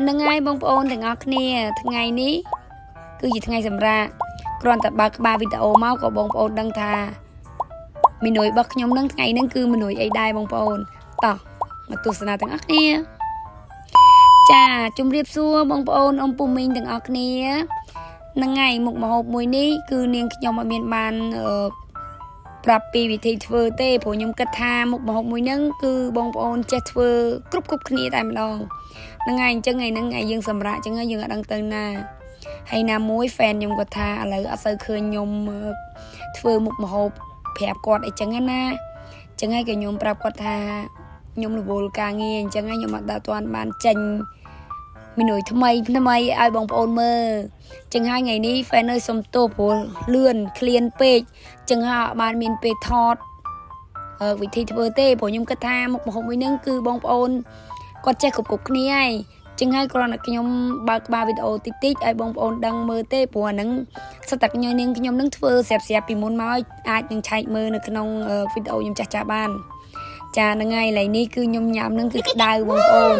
នឹងហើយបងប្អូនទាំងអស់គ្នាថ្ងៃនេះគឺជាថ្ងៃសម្រាប់គ្រាន់តែបើកក្បាលវីដេអូមកក៏បងប្អូនដឹងថាមីនុយរបស់ខ្ញុំនឹងថ្ងៃហ្នឹងគឺមីនុយអីដែរបងប្អូនតោះមកទស្សនាទាំងអស់គ្នាចាជម្រាបសួរបងប្អូនអ៊ំពូមីងទាំងអស់គ្នានឹងហើយមុខម្ហូបមួយនេះគឺនាងខ្ញុំអត់មានបានប្រាប់ពីវិធីធ្វើទេព្រោះខ្ញុំគិតថាមុខម្ហូបមួយហ្នឹងគឺបងប្អូនចេះធ្វើគ្រប់គ្នាតែម្ដងហ្នឹងហើយអញ្ចឹងថ្ងៃហ្នឹងឯងយើងសម្រាប់អញ្ចឹងយើងអត់ដឹងទៅណាហើយណាមួយ fan ខ្ញុំគាត់ថាឥឡូវអត់សូវឃើញខ្ញុំធ្វើមុខម្ហូបប្រាប់គាត់អីចឹងណាអញ្ចឹងហើយក៏ខ្ញុំប្រាប់គាត់ថាខ្ញុំរវល់ការងារអញ្ចឹងហើយខ្ញុំអត់ដល់ទាន់បានចេញមីនុយថ្មីឲ្យបងប្អូនមើលចឹងហើយថ្ងៃនេះ fan នៅសុំទោសព្រោះលឿនឃ្លានពេកចឹងហើយអត់បានមានពេលថតវិធីធ្វើទេព្រោះខ្ញុំគិតថាមុខម្ហូបមួយហ្នឹងគឺបងប្អូនគាត់ចេះគ្រប់គ្នាហើយចឹងហើយគ្រាន់តែខ្ញុំបើកក្បាលវីដេអូតិចឲ្យបងប្អូនដឹងមើលទេព្រោះអាហ្នឹងសិតតែខ្ញុំនឹងធ្វើស្រាប់ពីមុនមកអាចនឹងឆែកមើលនៅក្នុងវីដេអូខ្ញុំចាស់បានចាហ្នឹងហើយឥឡូវនេះគឺខ្ញុំញ៉ាំហ្នឹងគឺក្តៅបងប្អូន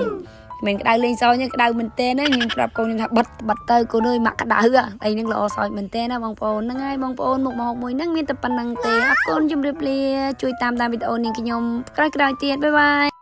មិនក្តៅលេងសើចទេក្តៅមែនទេណាខ្ញុំប្រាប់កូនខ្ញុំថាបិទទៅកូនអើយមកក្តៅអីហ្នឹងល្អសើចមែនទេណាបងប្អូនហ្នឹងហើយបងប្អូនមុខម្ហូបមួយហ្នឹងមានតែប៉ុណ្្នឹងទេអរគុណជម្រាបលាជួយតាមដានវីដេអូនេះខ្ញុំក្រោយទៀតបាយបាយ